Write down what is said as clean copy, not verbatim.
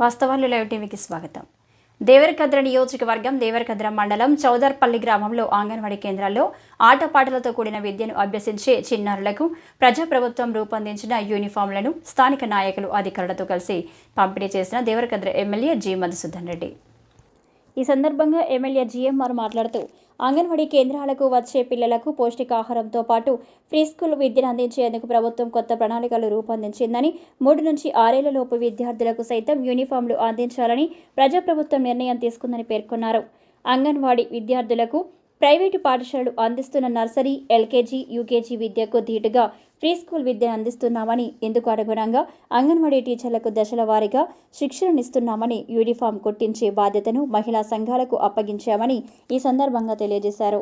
వాస్తవాలు లైవ్ టీవీకి స్వాగతం. దేవరకద్ర నియోజకవర్గం దేవరకద్ర మండలం చౌదర్పల్లి గ్రామంలో అంగన్వాడీ కేంద్రాల్లో ఆటపాటలతో కూడిన విద్యను అభ్యసించే చిన్నారులకు ప్రజాప్రభుత్వం రూపొందించిన యూనిఫామ్లను స్థానిక నాయకులు అధికారులతో కలిసి పంపిణీ చేసిన దేవరకద్ర ఎమ్మెల్యే జి మధుసూదన్ రెడ్డి. ఈ సందర్భంగా ఎమ్మెల్యే జిఎంఆర్ మాట్లాడుతూ అంగన్వాడీ కేంద్రాలకు వచ్చే పిల్లలకు పౌష్టికాహారంతో పాటు ప్రీ స్కూల్ విద్యను అందించేందుకు ప్రభుత్వం కొత్త ప్రణాళికలు రూపొందించిందని, 3 నుంచి 6 ఏళ్లలోపు విద్యార్థులకు సైతం యూనిఫామ్లు అందించాలని ప్రజాప్రభుత్వం నిర్ణయం తీసుకుందని పేర్కొన్నారు. అంగన్వాడీ విద్యార్థులకు ప్రైవేటు పాఠశాలలు అందిస్తున్న నర్సరీ, ఎల్కేజీ, యూకేజీ విద్యకు ధీటుగా ప్రీ స్కూల్ విద్యను అందిస్తున్నామని, ఇందుకు అనుగుణంగా అంగన్వాడీ టీచర్లకు దశల వారీగా శిక్షణనిస్తున్నామని, యూనిఫామ్ కుట్టించే బాధ్యతను మహిళా సంఘాలకు అప్పగించామని ఈ సందర్భంగా తెలియజేశారు.